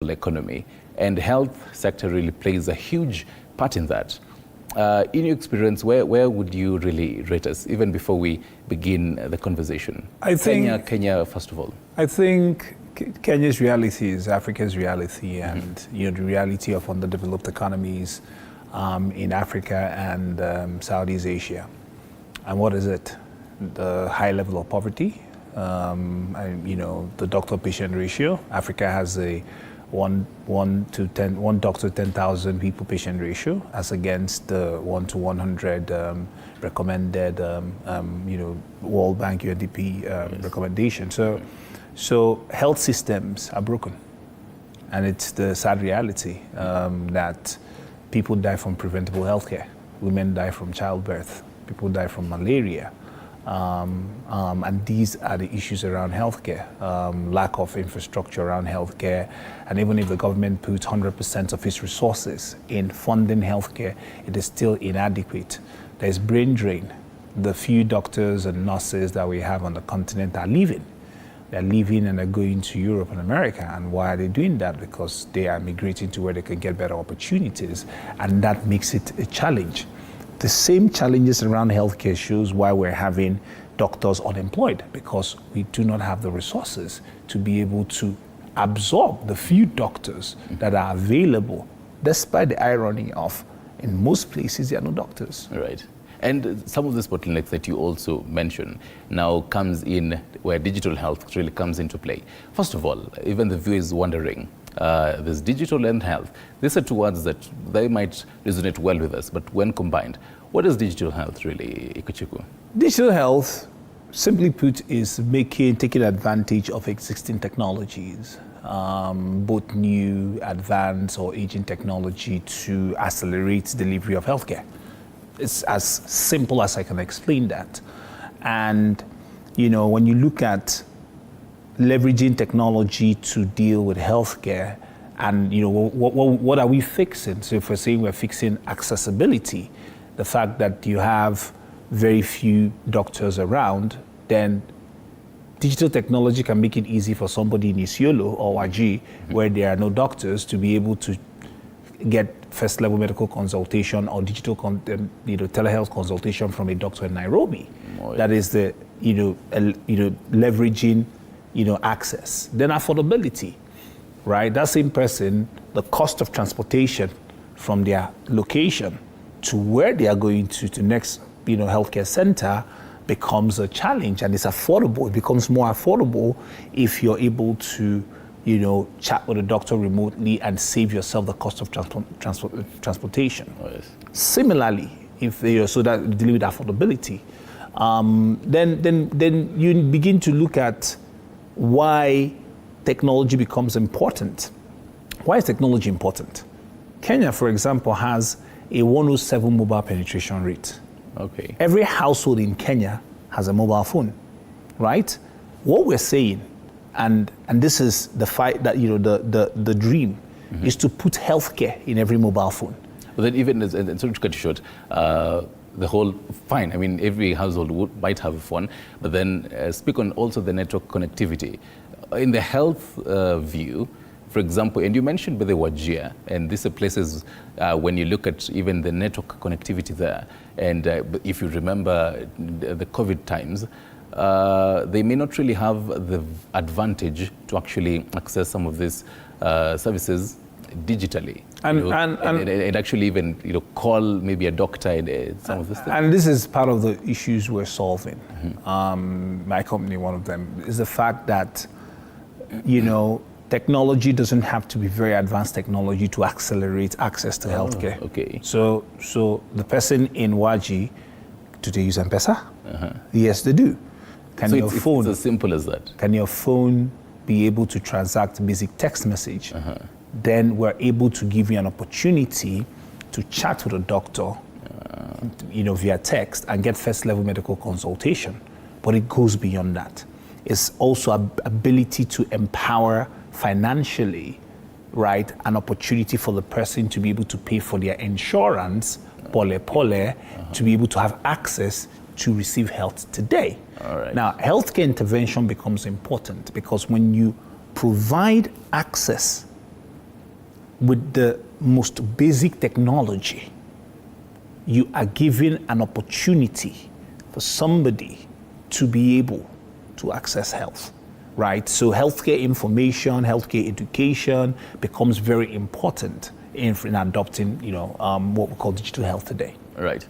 local economy, and health sector really plays a huge part in that. In your experience, where would you really rate us, even before we begin the conversation? I think Kenya, first of all. I think Kenya's reality is Africa's reality, and the reality of underdeveloped economies in Africa and Southeast Asia. And what is it? The high level of poverty, the doctor-patient ratio. Africa has a one doctor 10,000 people patient ratio, as against the 1 to 100 recommended, World Bank UNDP recommendation. So health systems are broken, and it's the sad reality that people die from preventable healthcare. Women die from childbirth. People die from malaria. And these are the issues around healthcare, lack of infrastructure around healthcare. And even if the government puts 100% of its resources in funding healthcare, it is still inadequate. There's brain drain. The few doctors and nurses that we have on the continent are leaving. They're leaving and they're going to Europe and America. And why are they doing that? Because they are migrating to where they can get better opportunities. And that makes it a challenge. The same challenges around healthcare shows why we're having doctors unemployed, because we do not have the resources to be able to absorb the few doctors that are available, despite the irony of, in most places, there are no doctors. Right. And some of these bottlenecks that you also mentioned now comes in where digital health really comes into play. First of all, even the viewer is wondering, there's digital and health. These are two words that they might resonate well with us, but when combined, what is digital health really, Ikuchiku? Digital health, simply put, is taking advantage of existing technologies, both new, advanced, or aging technology to accelerate delivery of healthcare. It's as simple as I can explain that. And, when you look at leveraging technology to deal with healthcare, and what are we fixing? So if we're saying we're fixing accessibility, the fact that you have very few doctors around, then digital technology can make it easy for somebody in Isiolo or Waji, where there are no doctors, to be able to get first level medical consultation or digital telehealth consultation from a doctor in Nairobi. That is the leveraging access. Then affordability, right? That same person, the cost of transportation from their location to where they are going to next healthcare center becomes a challenge, and it's affordable. It becomes more affordable if you're able to chat with a doctor remotely and save yourself the cost of transportation. Oh, yes. Similarly, if so that dealing with affordability, then you begin to look at why technology becomes important. Why is technology important? Kenya, for example, has a 107 mobile penetration rate. Okay. Every household in Kenya has a mobile phone, right? What we're saying, and this is the fight that the dream, is to put healthcare in every mobile phone. But then even and sorry to cut you short, the whole fine. I mean, every household might have a phone, but then speak on also the network connectivity in the health view. For example, and you mentioned the Wajir, and these are places when you look at even the network connectivity there, and if you remember the COVID times, they may not really have the advantage to actually access some of these services digitally. And actually even call maybe a doctor and some of this stuff. And this is part of the issues we're solving. My company, one of them, is the fact that technology doesn't have to be very advanced technology to accelerate access to healthcare. Okay. So the person in Waji, do they use M-Pesa? Yes, they do. Can your phone? It's as simple as that. Can your phone be able to transact basic text message? Then we're able to give you an opportunity to chat with a doctor, via text, and get first level medical consultation. But it goes beyond that. It's also ability to empower financially, right? An opportunity for the person to be able to pay for their insurance, to be able to have access to receive health today. All right. Now, healthcare intervention becomes important because when you provide access with the most basic technology, you are given an opportunity for somebody to be able to access health, right? So healthcare information, healthcare education becomes very important in adopting, what we call digital health today. Right.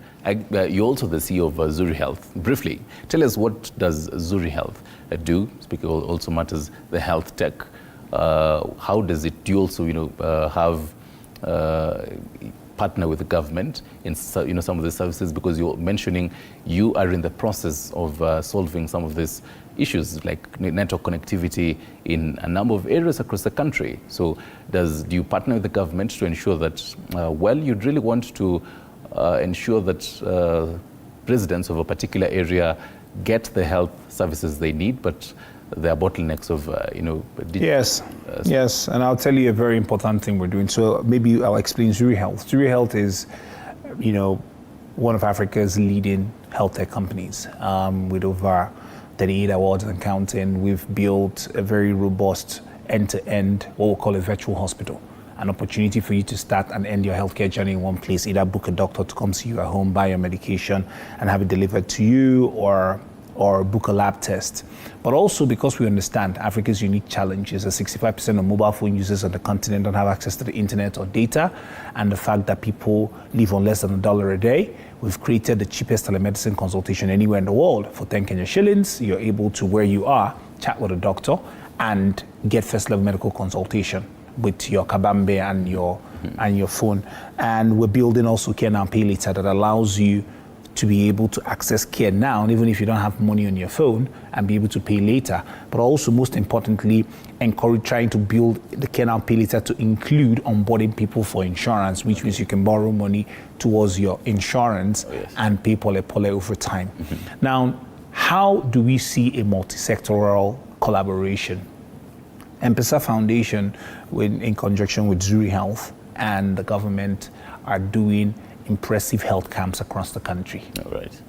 You're also the CEO of Zuri Health. Briefly, tell us, what does Zuri Health do? Speaking also matters the health tech. How does it? Do you also, have partner with the government in some of the services? Because you're mentioning you are in the process of solving some of these issues like network connectivity in a number of areas across the country. So do you partner with the government to ensure that, you'd really want to ensure that residents of a particular area get the health services they need, but there are bottlenecks of, Yes, and I'll tell you a very important thing we're doing. So maybe I'll explain Zuri Health. Zuri Health is, one of Africa's leading health tech companies with over 38 awards and counting. We've built a very robust end-to-end, what we call a virtual hospital. An opportunity for you to start and end your healthcare journey in one place, either book a doctor to come see you at home, buy your medication and have it delivered to you, or book a lab test. But also because we understand Africa's unique challenges, that 65% of mobile phone users on the continent don't have access to the internet or data, and the fact that people live on less than $1 a day, we've created the cheapest telemedicine consultation anywhere in the world. For 10 Kenya shillings, you're able to, where you are, chat with a doctor and get first level medical consultation with your kabambe and your phone. And we're building also Care Now Pay Later that allows you to be able to access care now, even if you don't have money on your phone, and be able to pay later. But also, most importantly, trying to build the Care Now Pay Later to include onboarding people for insurance, which means you can borrow money towards your insurance and pay pole over time. Now, how do we see a multi-sectoral collaboration? M-Pesa Foundation, in conjunction with Zuri Health and the government, are doing impressive health camps across the country.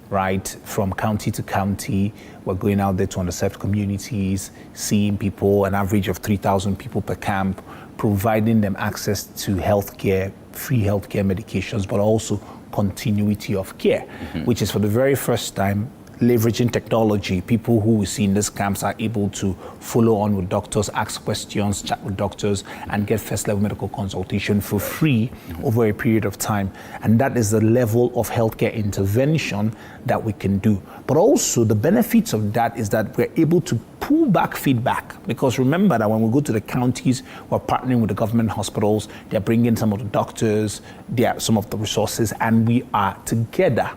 Right? From county to county, we're going out there to underserved communities, seeing people, an average of 3,000 people per camp, providing them access to healthcare, free healthcare medications, but also continuity of care, which is for the very first time leveraging technology. People who we see in these camps are able to follow on with doctors, ask questions, chat with doctors, and get first level medical consultation for free over a period of time. And that is the level of healthcare intervention that we can do. But also the benefits of that is that we're able to pull back feedback, because remember that when we go to the counties, we're partnering with the government hospitals, they're bringing some of the doctors, some of the resources, and we are together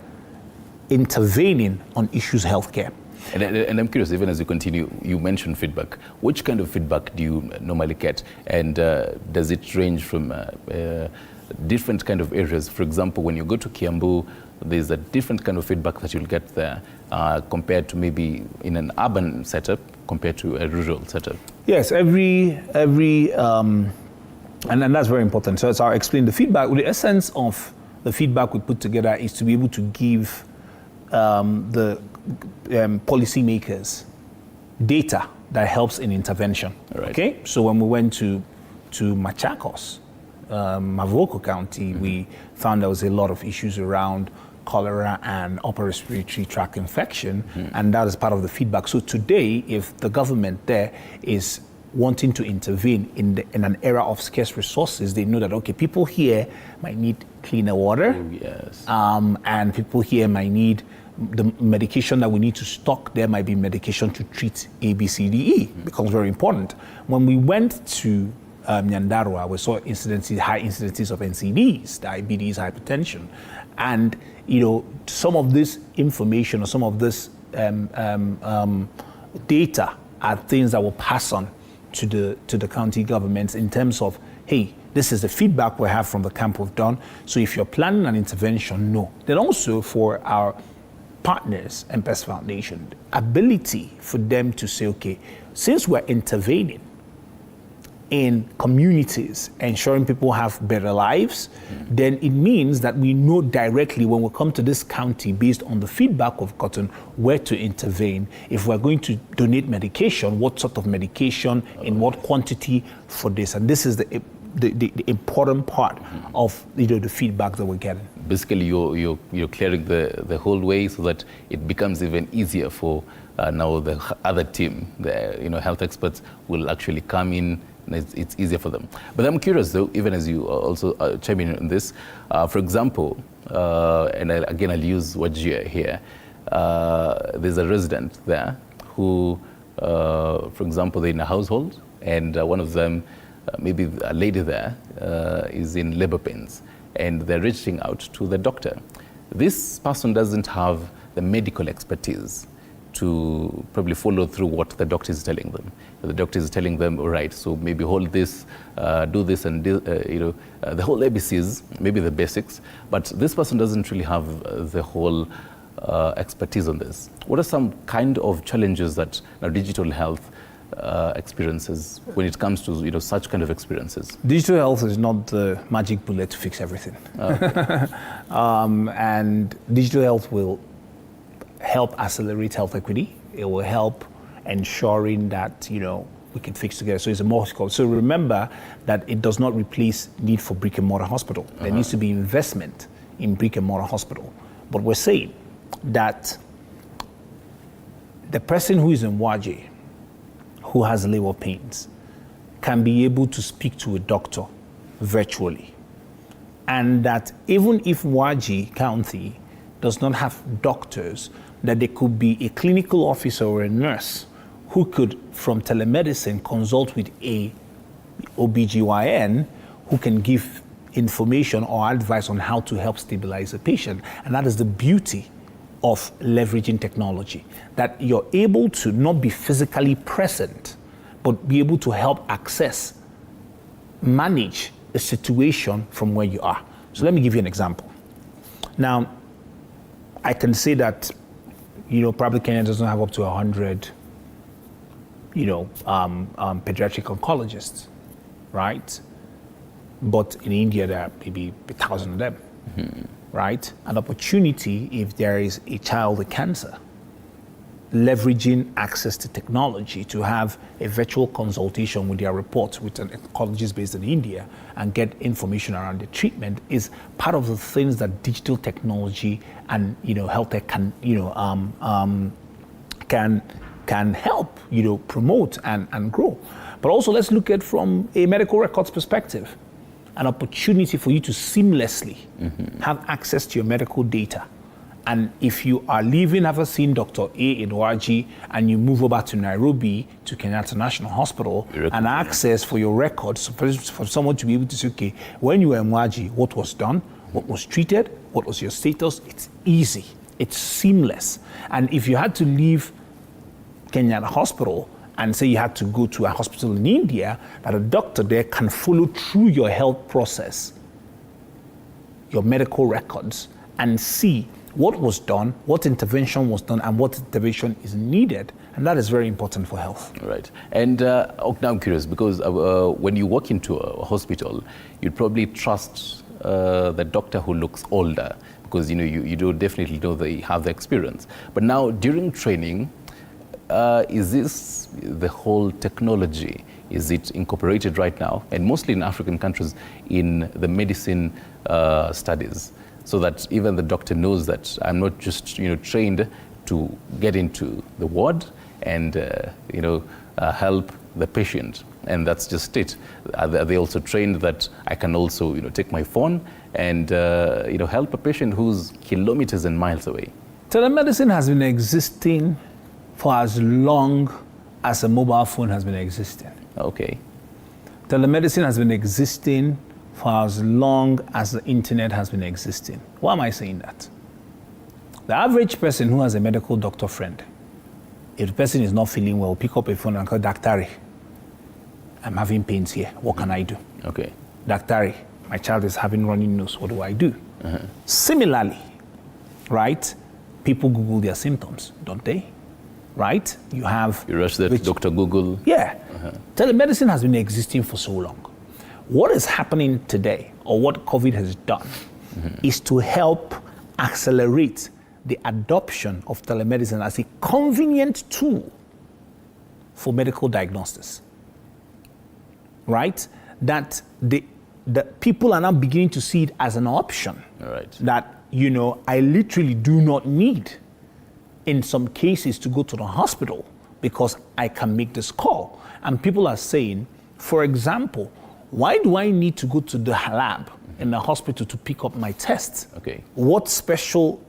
intervening on issues healthcare. And I'm curious, even as you continue, you mentioned feedback. Which kind of feedback do you normally get? And does it range from different kind of areas? For example, when you go to Kiambu, there's a different kind of feedback that you'll get there compared to maybe in an urban setup compared to a rural setup. Yes, every and that's very important. So I'll explain the feedback. The essence of the feedback we put together is to be able to give the policymakers data that helps in intervention. Okay, so when we went to Machakos, Mavoko County, we found there was a lot of issues around cholera and upper respiratory tract infection, and that is part of the feedback. So today, if the government there is wanting to intervene in an era of scarce resources, they know that, okay, people here might need cleaner water, and people here might need the medication that we need to stock. There might be medication to treat A, B, C, D, E. Becomes very important. When we went to Nyandarua, we saw high incidences of NCDs, diabetes, hypertension, and some of this information or some of this data are things that will pass on to the county governments in terms of, hey, this is the feedback we have from the camp we've done. So if you're planning an intervention, no. Then also for our partners, M-Pesa Foundation, ability for them to say, okay, since we're intervening in communities, ensuring people have better lives, then it means that we know directly when we come to this county, based on the feedback we've gotten, where to intervene. If we're going to donate medication, what sort of medication, in what quantity for this. And this is the important part of the feedback that we're getting. Basically, you're clearing the whole way so that it becomes even easier for now the other team, the health experts will actually come in, and it's easier for them. But I'm curious though, even as you also chime in on this, for example, and I'll use Wajir here. There's a resident there who, for example, they're in a household, and one of them, maybe a lady there, is in labor pains, and they're reaching out to the doctor. This person doesn't have the medical expertise to probably follow through what the doctor is telling them. The doctor is telling them, all right, so maybe hold this, do this, and the whole ABCs, maybe the basics, but this person doesn't really have the whole expertise on this. What are some kind of challenges that digital health experiences when it comes to such kind of experiences? Digital health is not the magic bullet to fix everything. Okay. And digital health will help accelerate health equity. It will help ensuring that we can fix together. So it's a multi-call. So remember that it does not replace need for brick and mortar hospital. There needs to be investment in brick and mortar hospital. But we're saying that the person who is in Waji, who has labor pains, can be able to speak to a doctor virtually. And that even if Waji County does not have doctors, that there could be a clinical officer or a nurse who could, from telemedicine, consult with a OBGYN who can give information or advice on how to help stabilize a patient. And that is the beauty of leveraging technology, that you're able to not be physically present, but be able to help manage a situation from where you are. So let me give you an example. Now, I can say that, probably Kenya doesn't have up to 100, pediatric oncologists, right? But in India, there are maybe 1,000 of them, right? An opportunity if there is a child with cancer, leveraging access to technology to have a virtual consultation with their report with an oncologist based in India and get information around the treatment is part of the things that digital technology and health tech can help promote and grow. But also let's look at from a medical records perspective, an opportunity for you to seamlessly have access to your medical data. And if you are leaving, having seen Dr. A in Waji, and you move over to Nairobi to Kenyatta National Hospital, and access for your records, for someone to be able to say, okay, when you were in Waji, what was done, what was treated, what was your status, it's easy, it's seamless. And if you had to leave Kenyatta Hospital and say you had to go to a hospital in India, that a doctor there can follow through your health process, your medical records, and see what was done, what intervention was done, and what intervention is needed. And that is very important for health. Right. And now I'm curious, because when you walk into a hospital, you'd probably trust the doctor who looks older, because you do definitely know they have the experience. But now during training, is this the whole technology? Is it incorporated right now, and mostly in African countries, in the medicine studies, so that even the doctor knows that I'm not just trained to get into the ward and help the patient, and that's just it. Are they also trained that I can also take my phone and help a patient who's kilometers and miles away? Telemedicine has been existing for as long as a mobile phone has been existing. Okay. Telemedicine has been existing for as long as the internet has been existing. Why am I saying that? The average person who has a medical doctor friend, if the person is not feeling well, pick up a phone and call Daktari. I'm having pains here. What can I do? Okay. Daktari, my child is having running nose. What do I do? Similarly, right? People Google their symptoms, don't they? Right? You rush that to Dr. Google. Yeah. Telemedicine has been existing for so long. What is happening today, or what COVID has done, is to help accelerate the adoption of telemedicine as a convenient tool for medical diagnosis. Right? that the people are now beginning to see it as an option. Right. That, you know, I literally do not need, in some cases, to go to the hospital because I can make this call. And people are saying, for example, why do I need to go to the lab in the hospital to pick up my tests? Okay. What special,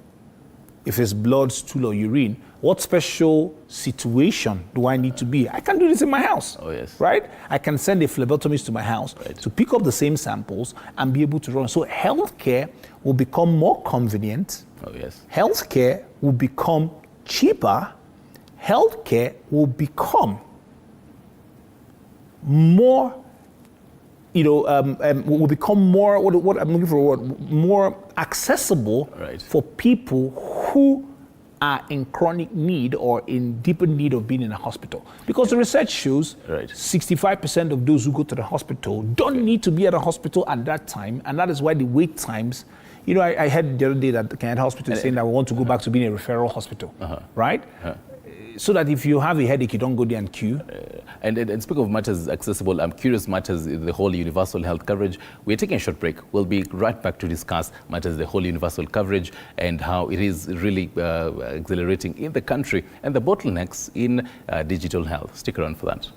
if it's blood, stool, or urine, what special situation do I need to be? I can do this in my house. Oh, yes. Right? I can send a phlebotomist to my house to pick up the same samples and be able to run. So healthcare will become more convenient. Oh, yes. Healthcare will become cheaper. Healthcare will become more, will become more, what I'm looking for a word, more accessible for people who are in chronic need or in deeper need of being in a hospital. Because the research shows 65% of those who go to the hospital don't need to be at a hospital at that time, and that is why the wait times, you know, I heard the other day that the Kenya Hospital is saying that we want to go back to being a referral hospital, right? So that if you have a headache, you don't go there and queue. And speaking of matters accessible, I'm curious matters the whole universal health coverage. We're taking a short break. We'll be right back to discuss matters the whole universal coverage and how it is really accelerating in the country and the bottlenecks in digital health. Stick around for that.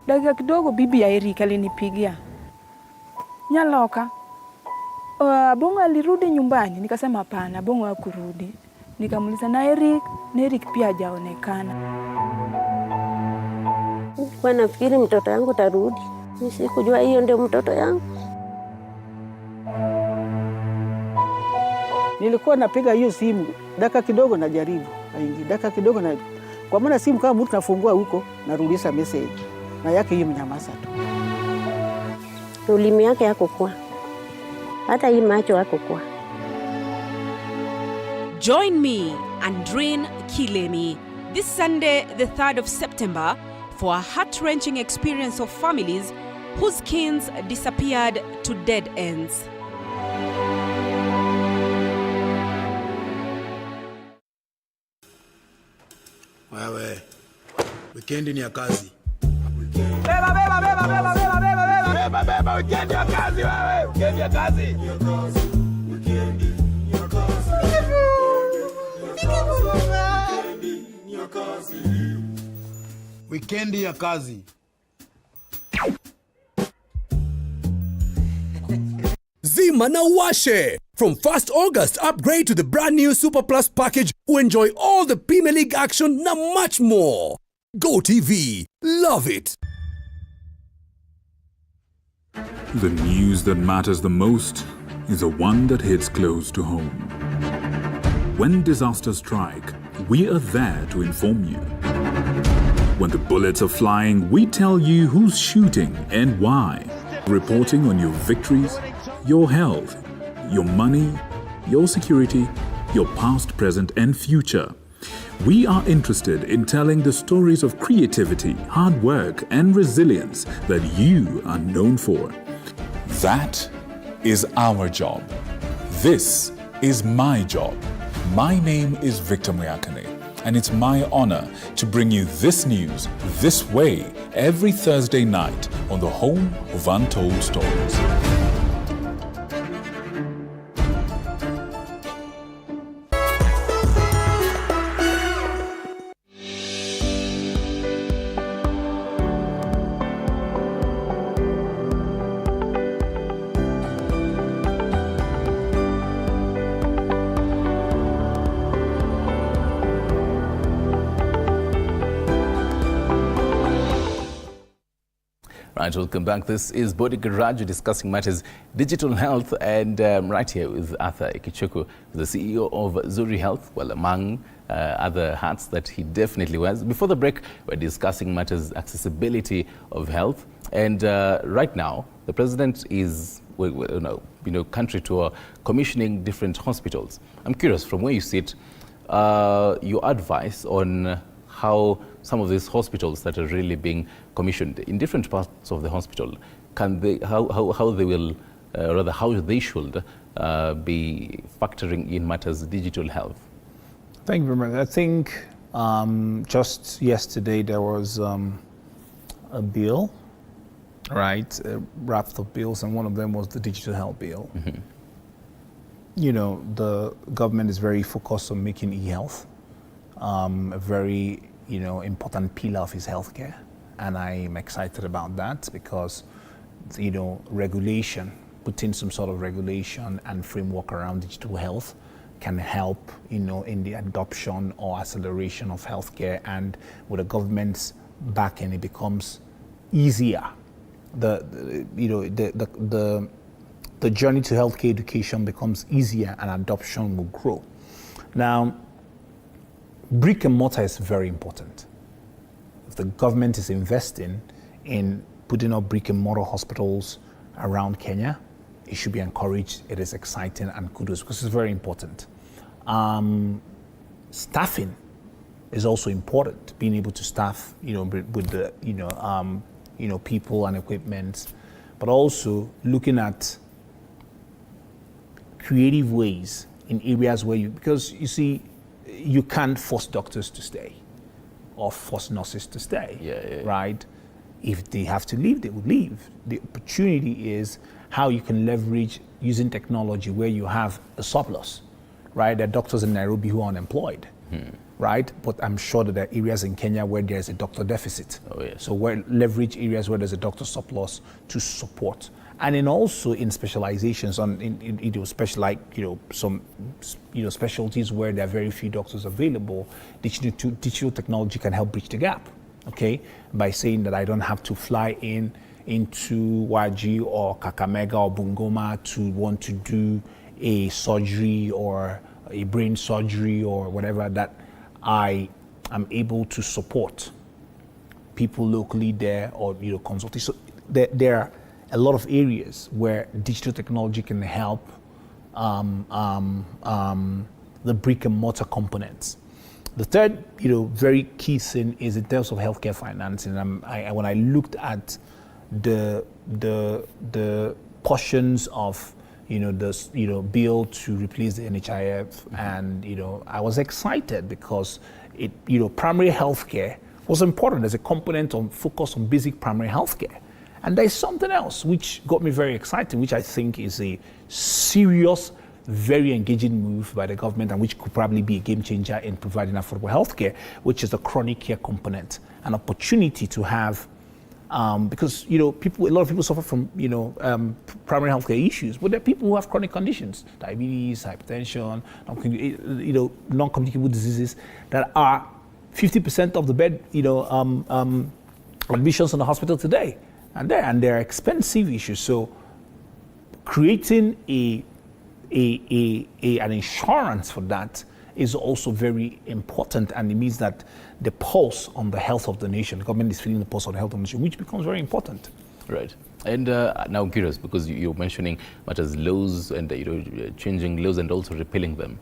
Dakika kidogo bibi ya Eric alinipigia. Nyaloka. Bongo alirudi nyumbani. Nikasema hapana, Bongo hakurudi. Nikamuuliza na Eric pia hajaonekana. Kwa nafikiri mtoto yangu tarudi. Sikujua hiyo ndio mtoto yangu. Nilikuwa napiga hiyo simu, dakika kidogo najaribu. Dakika kidogo na kwa maana simu kama mtu nafungua huko, narudisha message. Na yake hiyo mnyamaza tu. Ulimi yake hakukuwa. Hata hii macho hakukuwa. Join me, Andrine Kilemi, this Sunday, the 3rd of September, for a heart-wrenching experience of families whose kins disappeared to dead ends. Wewe, weekend ni ya kazi. Beba, weekend ya kazi wewe, weekend ya kazi. Weekend ya kazi. Zima na washe! From 1st August, upgrade to the brand new Super Plus package to enjoy all the Premier League action and much more. Go TV, love it! The news that matters the most is the one that hits close to home. When disasters strike, we are there to inform you. When the bullets are flying, we tell you who's shooting and why. Reporting on your victories, your health, your money, your security, your past, present, and future. We are interested in telling the stories of creativity, hard work, and resilience that you are known for. That is our job. This is my job. My name is Victor Muyakane, and it's my honor to bring you this news this way every Thursday night on the home of Untold Stories. Right, welcome back. This is Bodi Garage discussing matters digital health, and right here with Arthur Ikichuku, the CEO of Zuri Health, well, among other hats that he definitely wears. Before the break, we're discussing matters accessibility of health, and right now the president is country tour commissioning different hospitals. I'm curious, from where you sit, your advice on how some of these hospitals that are really being commissioned in different parts of the hospital, can they, how they will, rather how they should be factoring in matters digital health? Thank you very much. I think just yesterday there was a bill, right, a raft of bills, and one of them was the digital health bill. Mm-hmm. You know, the government is very focused on making e-health a very important pillar of his healthcare, and I'm excited about that because regulation, putting some sort of regulation and framework around digital health can help in the adoption or acceleration of healthcare, and with the government's backing it becomes easier. The journey to healthcare education becomes easier and adoption will grow. Now, brick and mortar is very important. If the government is investing in putting up brick and mortar hospitals around Kenya, it should be encouraged. It is exciting and kudos because it's very important. Staffing is also important. Being able to staff, with the people and equipment, but also looking at creative ways in areas where because you see, you can't force doctors to stay or force nurses to stay, right? If they have to leave, they will leave. The opportunity is how you can leverage using technology where you have a surplus, right? There are doctors in Nairobi who are unemployed, right? But I'm sure that there are areas in Kenya where there's a doctor deficit. So where leverage areas where there's a doctor surplus to support. And then also in specializations some specialties where there are very few doctors available, digital technology can help bridge the gap, okay? By saying that I don't have to fly into Waji or Kakamega or Bungoma to want to do a surgery or a brain surgery or whatever, that I am able to support people locally there or consulting. So there are a lot of areas where digital technology can help the brick and mortar components. The third, very key thing is in terms of healthcare financing. When I looked at the portions of the bill to replace the NHIF, and I was excited because primary healthcare was important as a component on focus on basic primary healthcare. And there's something else which got me very excited, which I think is a serious, very engaging move by the government, and which could probably be a game changer in providing affordable healthcare, which is the chronic care component, an opportunity to have, because a lot of people suffer from primary healthcare issues, but there are people who have chronic conditions, diabetes, hypertension, non-communicable diseases that are 50% of the bed, admissions in the hospital today. And they're expensive issues. So creating an insurance for that is also very important, and it means that the pulse on the health of the nation, the government is feeling the pulse on the health of the nation, which becomes very important. Right. And now I'm curious, because you're mentioning matters laws and changing laws and also repealing them.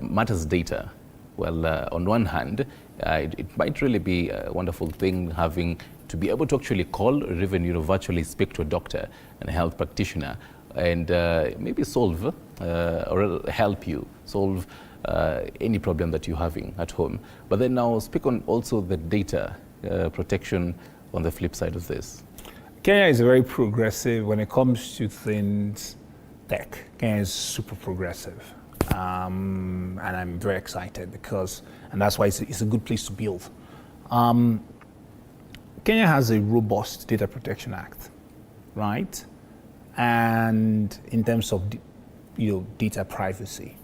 Matters data. Well, on one hand, it might really be a wonderful thing having to be able to actually call or even virtually speak to a doctor and a health practitioner and maybe solve or help you solve any problem that you're having at home. But then now speak on also the data protection on the flip side of this. Kenya is very progressive when it comes to things tech. Kenya is super progressive. And I'm very excited and that's why it's a good place to build. Kenya has a robust Data Protection Act, right? And in terms of data privacy,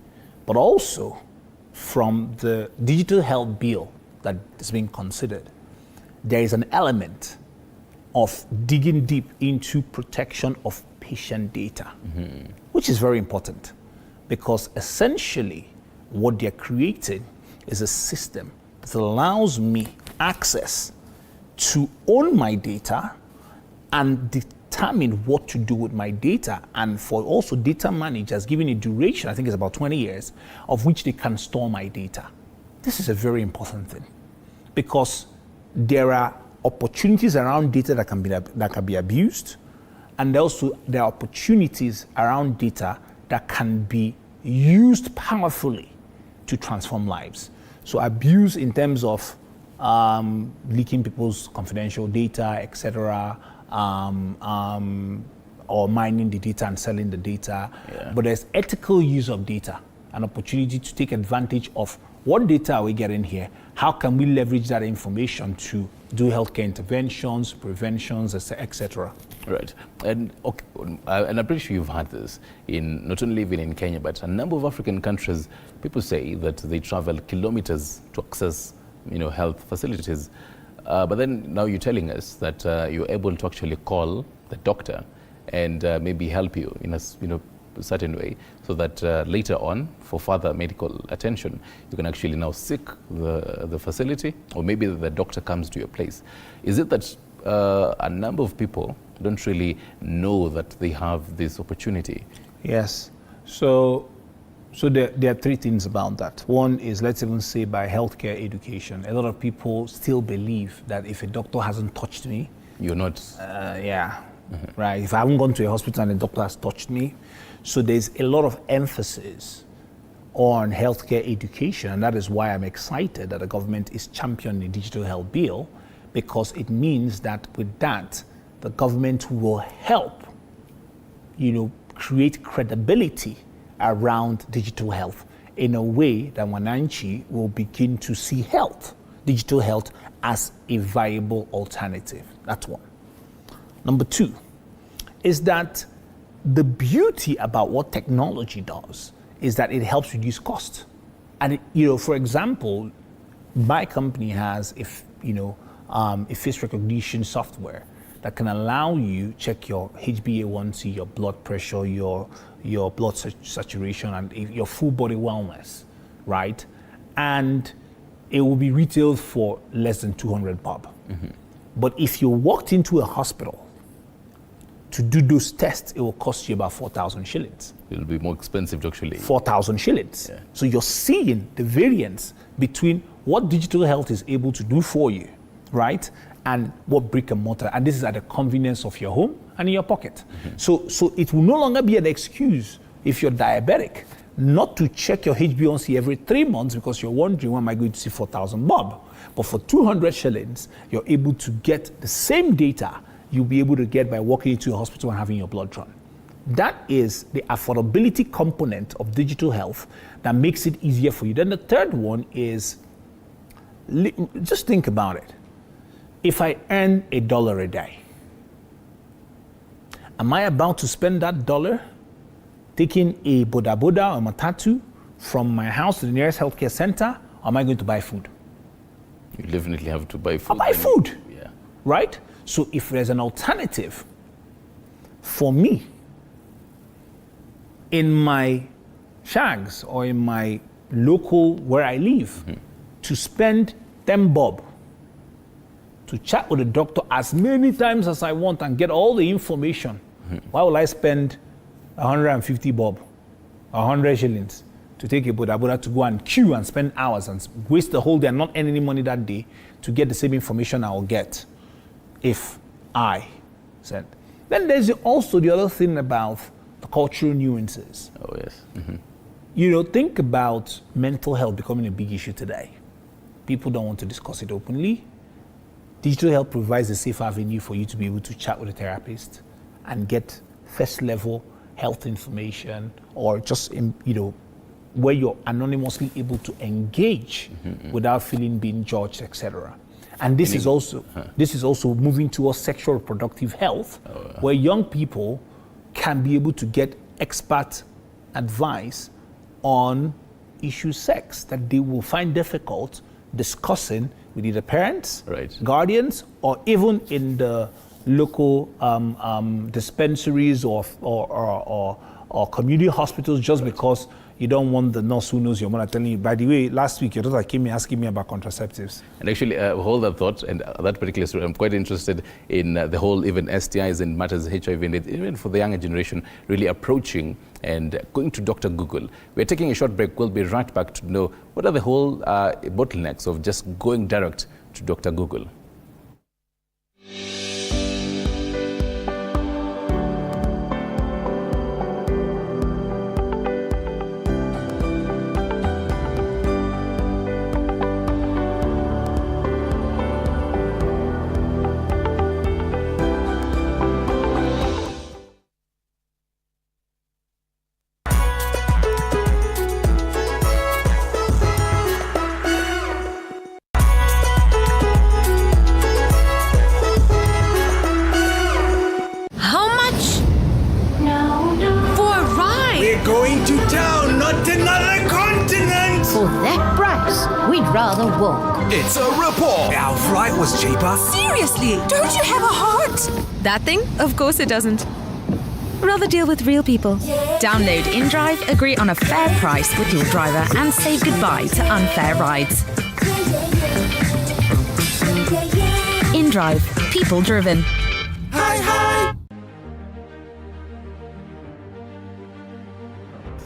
but also from the digital health bill that is being considered, there is an element of digging deep into protection of patient data, which is very important, because essentially what they're creating is a system that allows me access to own my data and determine what to do with my data, and for also data managers given a duration, I think it's about 20 years, of which they can store my data. This is a very important thing, because there are opportunities around data that can be abused, and also there are opportunities around data that can be used powerfully to transform lives. So abuse in terms of leaking people's confidential data, etc., or mining the data and selling the data. Yeah. But there's ethical use of data, an opportunity to take advantage of what data are we getting here? How can we leverage that information to do healthcare interventions, preventions, etc.? Right. And okay, and I'm pretty sure you've had this in not only even in Kenya, but a number of African countries. People say that they travel kilometers to access, health facilities. But then now you're telling us that you're able to actually call the doctor and maybe help you in a certain way, so that later on, for further medical attention, you can actually now seek the facility, or maybe the doctor comes to your place. Is it that a number of people don't really know that they have this opportunity? Yes. So there are three things about that. One is, let's even say, by healthcare education. A lot of people still believe that if a doctor hasn't touched me, you're not. Right. If I haven't gone to a hospital and a doctor has touched me, so there's a lot of emphasis on healthcare education, and that is why I'm excited that the government is championing the digital health bill, because it means that with that, the government will help, create credibility around digital health in a way that Wananchi will begin to see digital health, as a viable alternative. That's one. Number two is that the beauty about what technology does is that it helps reduce cost. And for example, my company has a face recognition software that can allow you check your HbA1c, your blood pressure, your blood saturation, and your full body wellness, right? And it will be retailed for less than 200 bob. But if you walked into a hospital to do those tests, it will cost you about 4,000 shillings. It'll be more expensive actually. 4,000 shillings. Yeah. So you're seeing the variance between what digital health is able to do for you, right? And what brick and mortar, and this is at the convenience of your home and in your pocket. So it will no longer be an excuse if you're diabetic not to check your HbA1c every 3 months, because you're wondering, when am I going to see 4,000 bob? But for 200 shillings, you're able to get the same data you'll be able to get by walking into a hospital and having your blood drawn. That is the affordability component of digital health that makes it easier for you. Then the third one is, just think about it. If I earn $1 a day, am I about to spend that dollar taking a boda boda or matatu from my house to the nearest healthcare center, or am I going to buy food? You definitely have to buy food. I buy food, yeah. Right? So if there's an alternative for me in my shags or in my local where I live to spend 10 bob to chat with the doctor as many times as I want and get all the information, why will I spend 150 bob, 100 shillings to take a boda boda to go and queue and spend hours and waste the whole day and not earn any money that day to get the same information I will get if I said? Then there's also the other thing about the cultural nuances. Oh, yes. Think about mental health becoming a big issue today. People don't want to discuss it openly. Digital health provides a safe avenue for you to be able to chat with a therapist and get first level health information, or just, where you're anonymously able to engage without feeling being judged, etc. And this is also moving towards sexual reproductive health, where young people can be able to get expert advice on issues sex that they will find difficult discussing with either parents, right, guardians, or even in the local dispensaries or community hospitals just because you don't want the nurse who knows your mother telling you. By the way, last week your daughter came in asking me about contraceptives. And actually, hold that thought and that particular story. I'm quite interested in the whole even STIs and matters HIV and even for the younger generation really approaching and going to Dr. Google. We're taking a short break. We'll be right back to know what are the whole bottlenecks of just going direct to Dr. Google. It's a rip-off. Our flight was cheaper. Seriously, don't you have a heart? That thing? Of course it doesn't. Rather deal with real people. Download InDrive, agree on a fair price with your driver and say goodbye to unfair rides. InDrive, people driven. Hi, hi.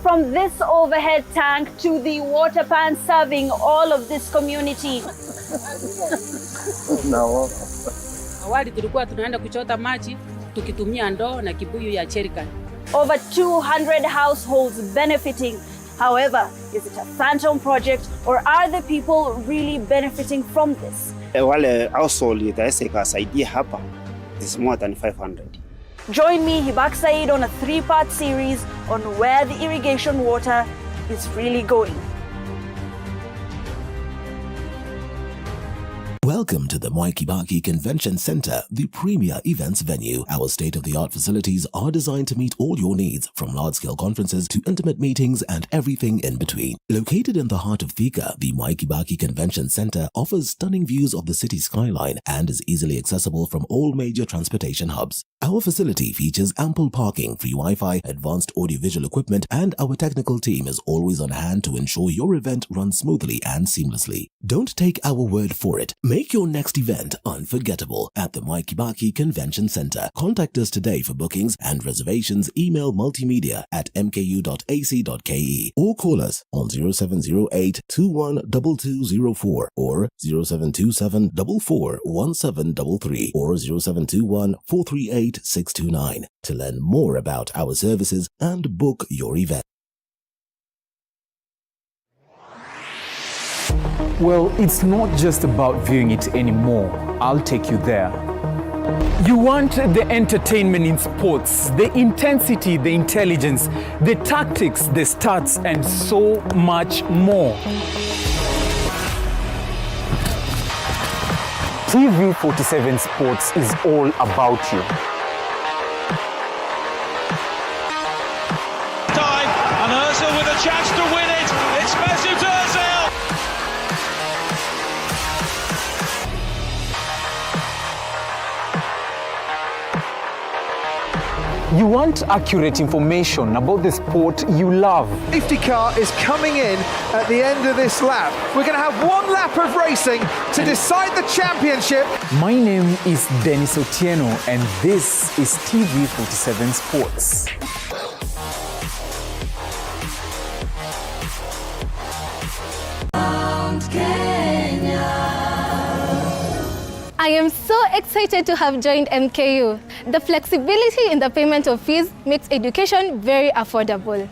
From this overhead tank to the water pan serving all of this community. Awali tulikuwa tunaenda kuchota maji tukitumia ndoo na kibuyu ya jerrycan. Over 200 households benefiting. However, is it a phantom project or are the people really benefiting from this? Wale household itaweza ikasaidia hapa is more than 500. Join me, Hibak Said, on a 3-part series on where the irrigation water is really going. Welcome to the Mwai Kibaki Convention Center, the premier events venue. Our state-of-the-art facilities are designed to meet all your needs, from large-scale conferences to intimate meetings and everything in between. Located in the heart of Thika, the Mwai Kibaki Convention Center offers stunning views of the city skyline and is easily accessible from all major transportation hubs. Our facility features ample parking, free Wi-Fi, advanced audiovisual equipment, and our technical team is always on hand to ensure your event runs smoothly and seamlessly. Don't take our word for it. Make your next event unforgettable at the Mwai Kibaki Convention Center. Contact us today for bookings and reservations. Email multimedia@mku.ac.ke or call us on 0708 212204 or 0727 441733 or 0721 438 629 to learn more about our services and book your event. Well, it's not just about viewing it anymore. I'll take you there. You want the entertainment in sports, the intensity, the intelligence, the tactics, the stats, and so much more. TV47 Sports is all about you. Time, and Ozil with a chance to win it. It's Mesut Ozil. You want accurate information about the sport you love. Safety car is coming in at the end of this lap. We're going to have one lap of racing to decide the championship. My name is Dennis Otieno and this is TV47 Sports. I am so excited to have joined MKU. The flexibility in the payment of fees makes education very affordable.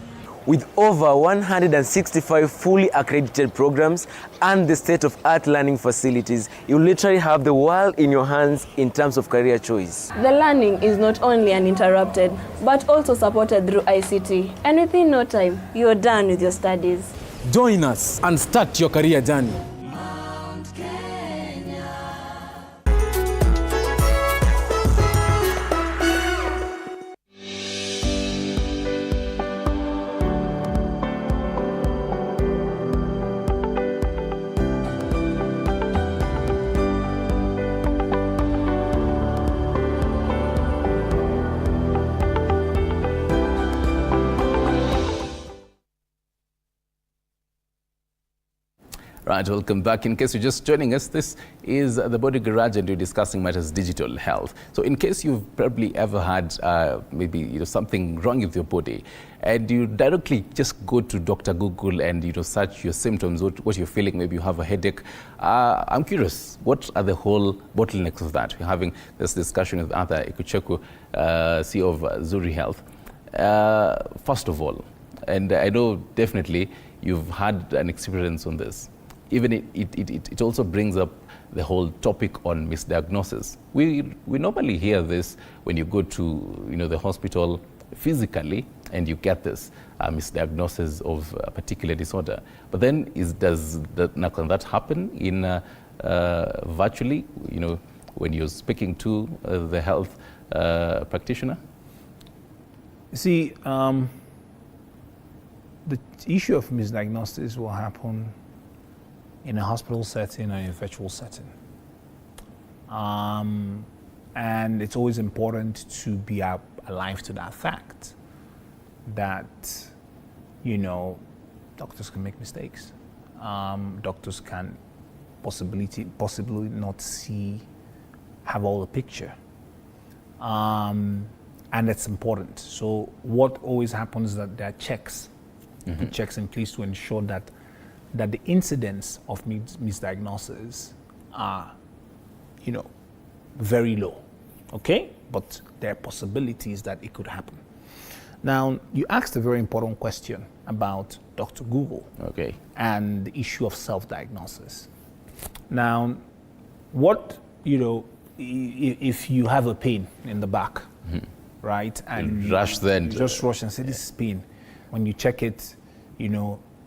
With over 165 fully accredited programs and the state-of-art learning facilities, you literally have the world in your hands in terms of career choice. The learning is not only uninterrupted, but also supported through ICT. And within no time, you're done with your studies. Join us and start your career journey. Right, welcome back. In case you're just joining us, this is the Body Garage and we're discussing matters digital health. So in case you've probably ever had maybe something wrong with your body and you directly just go to Dr. Google and search your symptoms, what you're feeling, maybe you have a headache. I'm curious, what are the whole bottlenecks of that? We're having this discussion with Arthur Ikucheku, CEO of Zuri Health. First of all, and I know definitely you've had an experience on this. Even it also brings up the whole topic on misdiagnosis. We normally hear this when you go to the hospital physically and you get this misdiagnosis of a particular disorder. But then can that happen in virtually? When you're speaking to the health practitioner. See, the issue of misdiagnosis will happen in a hospital setting or in a virtual setting. And it's always important to be alive to that fact that, doctors can make mistakes. Doctors can possibly not have all the picture. And that's important. So what always happens is that there are checks in place to ensure that the incidence of misdiagnosis are, very low, okay? But there are possibilities that it could happen. Now, you asked a very important question about Dr. Google, okay, and the issue of self-diagnosis. Now, if you have a pain in the back, right, and you rush then, just rush and say this is pain. When you check it,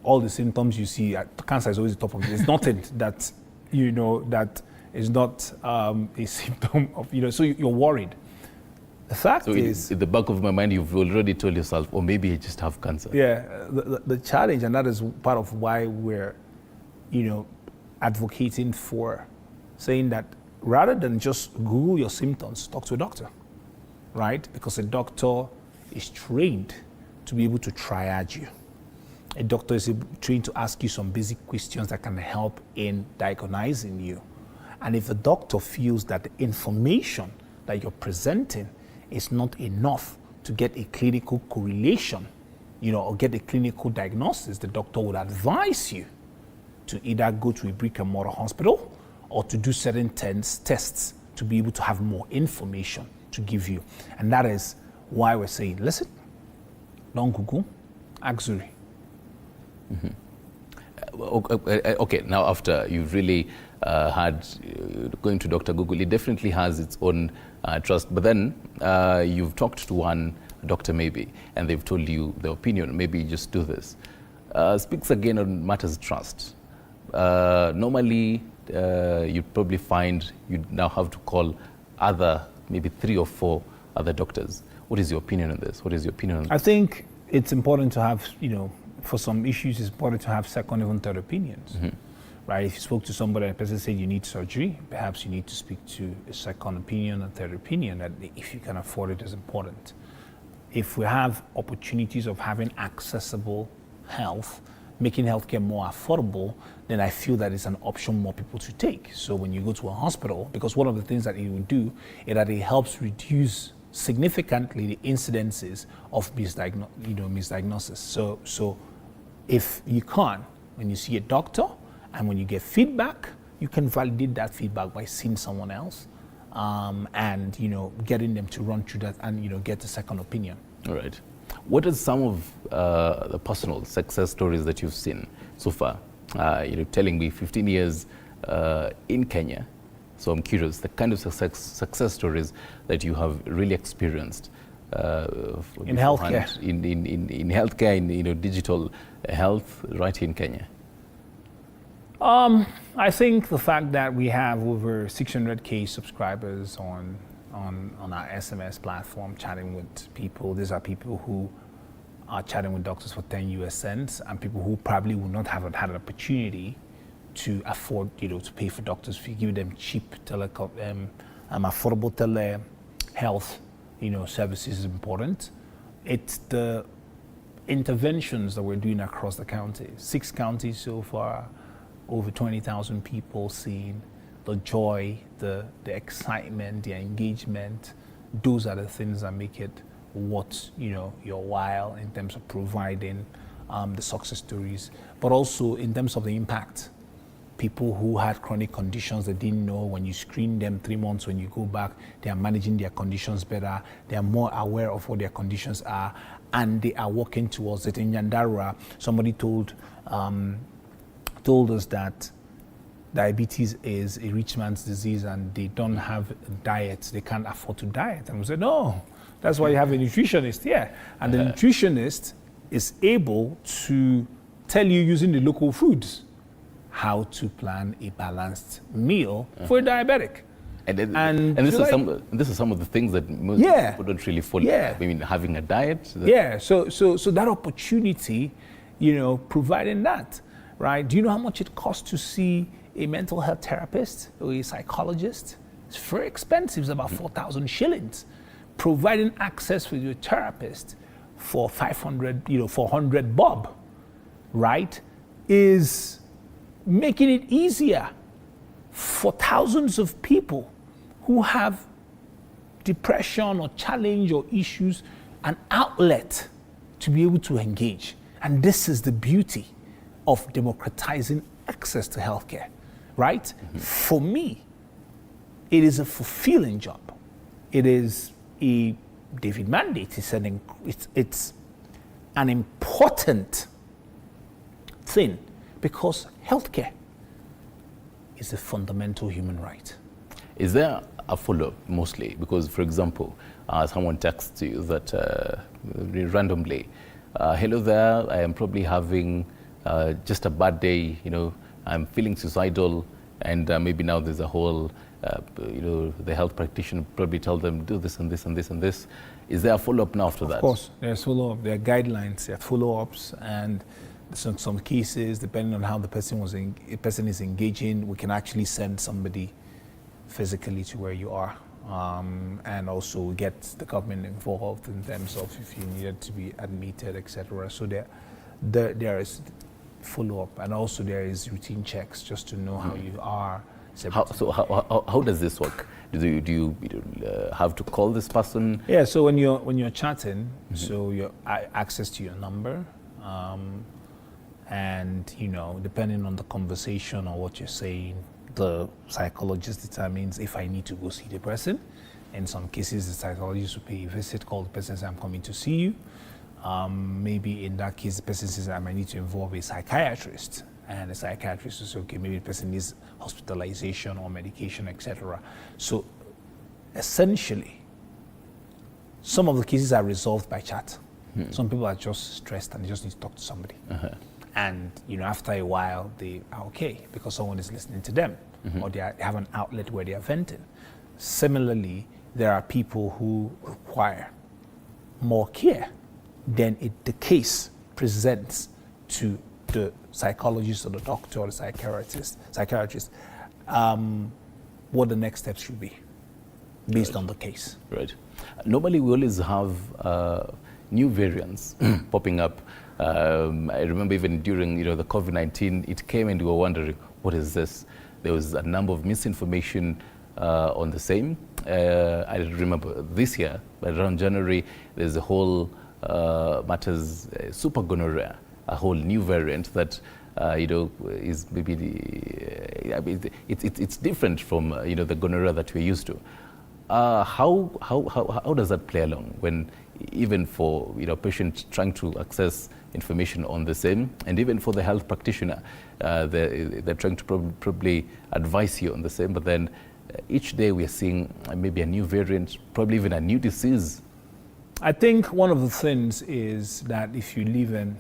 all the symptoms you see, cancer is always the top of it. There's nothing that, that is not a symptom of, so you're worried. The fact is... in the back of my mind, you've already told yourself, or maybe I just have cancer. Yeah, the challenge, and that is part of why we're, advocating for saying that rather than just Google your symptoms, talk to a doctor, right? Because a doctor is trained to be able to triage you. A doctor is trained to ask you some basic questions that can help in diagnosing you. And if the doctor feels that the information that you're presenting is not enough to get a clinical correlation, or get a clinical diagnosis, the doctor would advise you to either go to a brick and mortar hospital or to do certain tests to be able to have more information to give you. And that is why we're saying, listen, don't Google, ask Zuri. Okay, now after you've really had going to Dr. Google, it definitely has its own trust. But then you've talked to one doctor maybe, and they've told you their opinion. Maybe just do this. Speaks again on matters trust. Normally, you'd probably find you'd now have to call maybe 3 or 4 other doctors. What is your opinion on this? What is your opinion on this? I think it's important to have, for some issues, it's important to have second, even third opinions, right? If you spoke to somebody and the person said you need surgery, perhaps you need to speak to a second opinion and third opinion, that if you can afford it is important. If we have opportunities of having accessible health, making healthcare more affordable, then I feel that it's an option more people to take. So when you go to a hospital, because one of the things that it will do is that it helps reduce significantly the incidences of misdiagnosis. So if you can, when you see a doctor and when you get feedback, you can validate that feedback by seeing someone else and getting them to run through that and get a second opinion. All right. What are some of the personal success stories that you've seen so far? Telling me 15 years in Kenya. So I'm curious, the kind of success stories that you have really experienced in healthcare, in healthcare, in digital health, right here in Kenya. I think the fact that we have over 600K subscribers on our SMS platform, chatting with people. These are people who are chatting with doctors for 10 US cents, and people who probably would not have had an opportunity to afford, to pay for doctors if you give them cheap affordable telehealth, services is important. It's the interventions that we're doing across the county. 6 counties so far, over 20,000 people seeing the joy, the excitement, the engagement. Those are the things that make it worth, your while in terms of providing the success stories, but also in terms of the impact. People who had chronic conditions they didn't know, when you screen them 3 months, when you go back, they are managing their conditions better, they are more aware of what their conditions are, and they are working towards it. In Nyandarua, somebody told us that diabetes is a rich man's disease and they don't have diets, they can't afford to diet. And we said, no, that's why you have a nutritionist here. And the nutritionist is able to tell you, using the local foods, how to plan a balanced meal for a diabetic. And this is some of the things that most people don't really follow. I mean, having a diet. So that opportunity, providing that, right? Do you know how much it costs to see a mental health therapist or a psychologist? It's very expensive. It's about 4,000 shillings. Providing access with your therapist for 400 bob, right, is making it easier for thousands of people who have depression or challenge or issues, an outlet to be able to engage. And this is the beauty of democratizing access to healthcare, right? For me, it is a fulfilling job. It is a David mandate. It's an important thing, because healthcare is a fundamental human right. Is there a follow-up mostly? Because, for example, someone texts you that randomly, hello there, I am probably having just a bad day, I'm feeling suicidal, and maybe now there's a whole, the health practitioner probably tell them, do this and this and this and this. Is there a follow-up now after that? Of course, there's follow-up, there are guidelines, there are follow-ups, and some cases, depending on how the person is engaging, we can actually send somebody physically to where you are, and also get the government involved in terms of if you needed to be admitted, etc. So there is follow-up, and also there is routine checks just to know how you are. How does this work? Do you have to call this person? Yeah. So when you're chatting, so you access to your number. And, depending on the conversation or what you're saying, the psychologist determines if I need to go see the person. In some cases, the psychologist will pay a visit, call the person, say, I'm coming to see you. Maybe in that case, the person says, I might need to involve a psychiatrist. And the psychiatrist will say, okay, maybe the person needs hospitalization or medication, etc. So, essentially, some of the cases are resolved by chat. Some people are just stressed and they just need to talk to somebody. And after a while, they are okay because someone is listening to them, or they have an outlet where they are venting. Similarly, there are people who require more care. Then the case presents to the psychologist or the doctor or the psychiatrist, what the next steps should be based on the case. Right. Normally, we always have new variants popping up. I remember even during the COVID-19, it came and we were wondering, what is this? There was a number of misinformation on the same. I remember this year, but around January, there's a whole matters super gonorrhea, a whole new variant that is maybe it's different from the gonorrhea that we're used to. How does that play along when even for patients trying to access information on the same, and even for the health practitioner, they're trying to probably advise you on the same, but then each day we're seeing maybe a new variant, probably even a new disease. I think one of the things is that if you live in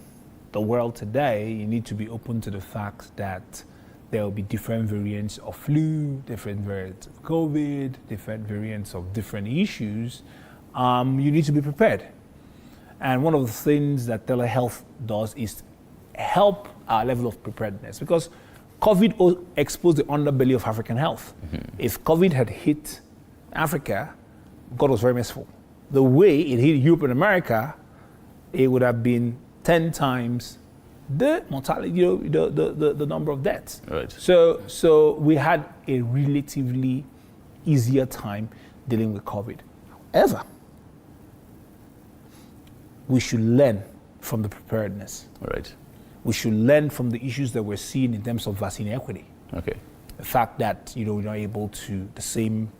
the world today, you need to be open to the fact that there will be different variants of flu, different variants of COVID, different variants of different issues. You need to be prepared. And one of the things that telehealth does is help our level of preparedness, because COVID exposed the underbelly of African health. If COVID had hit Africa, God was very merciful. The way it hit Europe and America, it would have been 10 times the mortality, the number of deaths. Right. So we had a relatively easier time dealing with COVID. However, we should learn from the preparedness. Right. We should learn from the issues that we're seeing in terms of vaccine equity. Okay. The fact that we're not able to, the same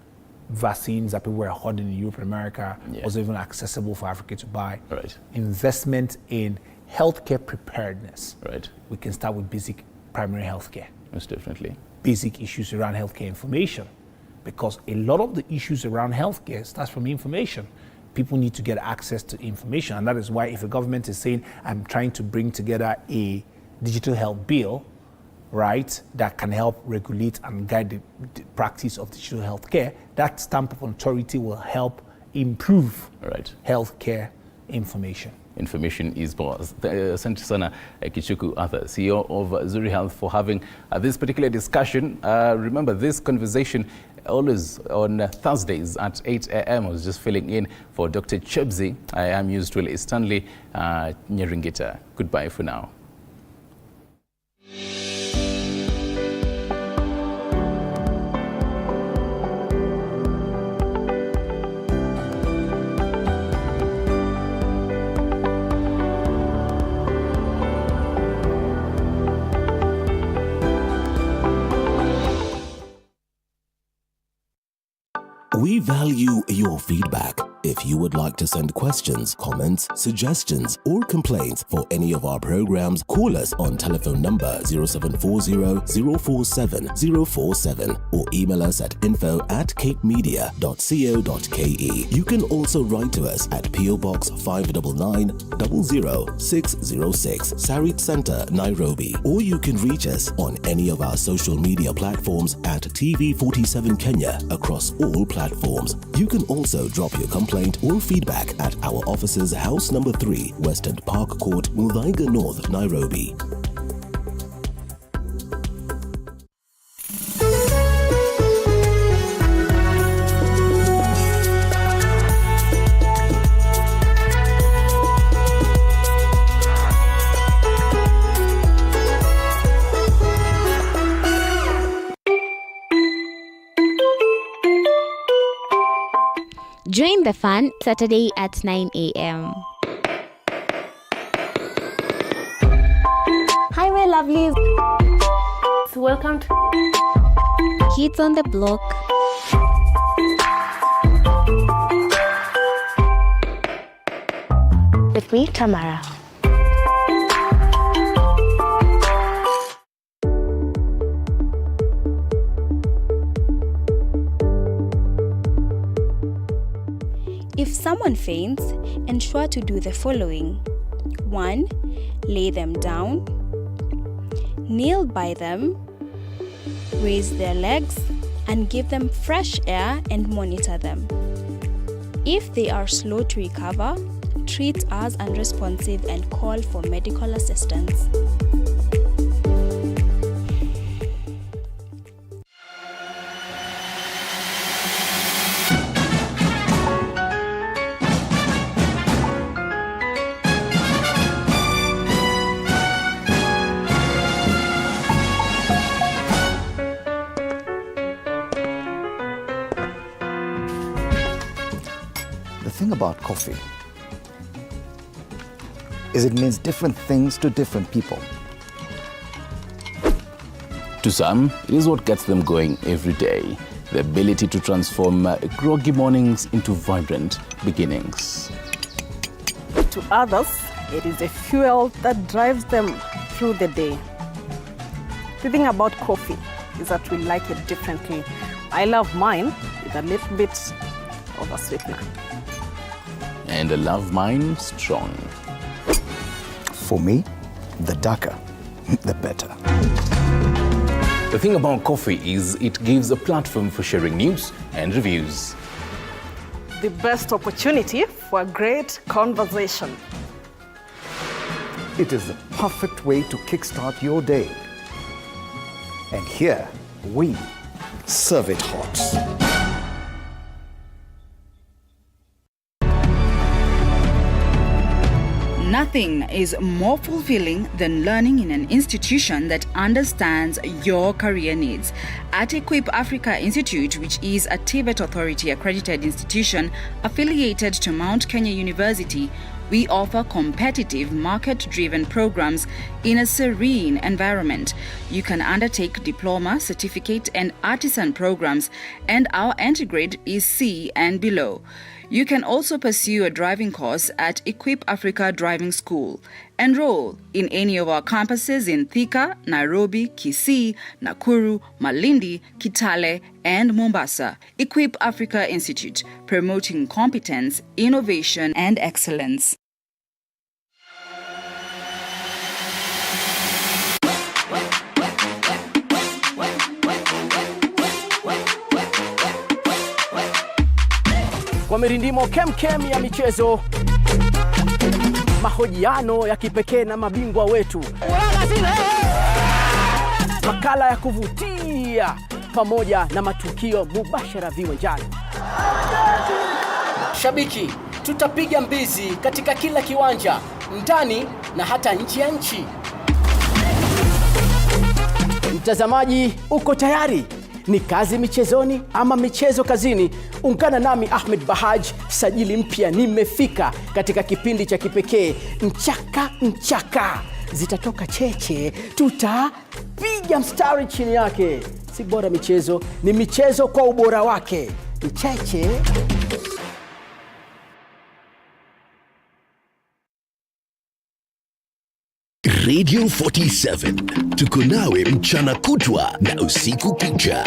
vaccines that people were hoarding in Europe and America was even accessible for Africa to buy. Right. Investment in healthcare preparedness. Right. We can start with basic primary healthcare. Most definitely. Basic issues around healthcare information, because a lot of the issues around healthcare starts from information. People need to get access to information, and that is why if a government is saying, I'm trying to bring together a digital health bill, right, that can help regulate and guide the practice of digital healthcare, that stamp of authority will help improve healthcare information. Information is boss. Asante sana Kichuku Arthur, CEO of Zuri Health, for having this particular discussion. Remember, this conversation always on Thursdays at 8 a.m. I was just filling in for Dr. Chebzi. I am usually Stanley Nyeringita. Goodbye for now. We value your feedback. If you would like to send questions, comments, suggestions, or complaints for any of our programs, call us on telephone number 0740-047-047 or email us at info@capemedia.co.ke. You can also write to us at PO Box 599 00606, Sarit Center, Nairobi. Or you can reach us on any of our social media platforms at TV47 Kenya across all platforms. You can also drop your complaint or feedback at our offices, House Number 3, Western Park Court, Muthaiga North, Nairobi. Join the fun Saturday at 9 a.m. Hi, my lovelies. Welcome to Kids on the Block. With me, Tamara. If someone faints, ensure to do the following. 1. Lay them down. Kneel by them. Raise their legs and give them fresh air and monitor them. If they are slow to recover, treat as unresponsive and call for medical assistance. The thing about coffee is it means different things to different people. To some, it is what gets them going every day. The ability to transform groggy mornings into vibrant beginnings. To others, it is a fuel that drives them through the day. The thing about coffee is that we like it differently. I love mine with a little bit of a sweetener. And I love mine strong. For me, the darker, the better. The thing about coffee is it gives a platform for sharing news and reviews. The best opportunity for a great conversation. It is the perfect way to kickstart your day. And here, we serve it hot. Nothing is more fulfilling than learning in an institution that understands your career needs. At HIVI Africa Institute, which is a TVET Authority accredited institution affiliated to Mount Kenya University, we offer competitive, market-driven programs in a serene environment. You can undertake diploma, certificate, and artisan programs, and our entry grade is C and below. You can also pursue a driving course at HIVI Africa Driving School. Enroll in any of our campuses in Thika, Nairobi, Kisii, Nakuru, Malindi, Kitale, and Mombasa. HIVI Africa Institute, promoting competence, innovation, and excellence. Kwa mirindimo kemkem ya michezo, mahojiano ya kipekee na mabingwa wetu, makala ya kuvutia pamoja na matukio mubashara viwanjani. Shabiki, tutapiga mbizi katika kila kiwanja, ndani na hata nje ya nchi. Mtazamaji, uko tayari? Ni kazi michezoni ama michezo kazini? Ungana nami Ahmed Bahaj, sajili mpya nimefika katika kipindi cha kipekee Mchaka Mchaka. Zitatoka cheche, tutapiga mstari chini yake. Si bora michezo, ni michezo kwa ubora wake. Cheche. Radio 47, tuko nawe mchana kutwa na usiku kucha.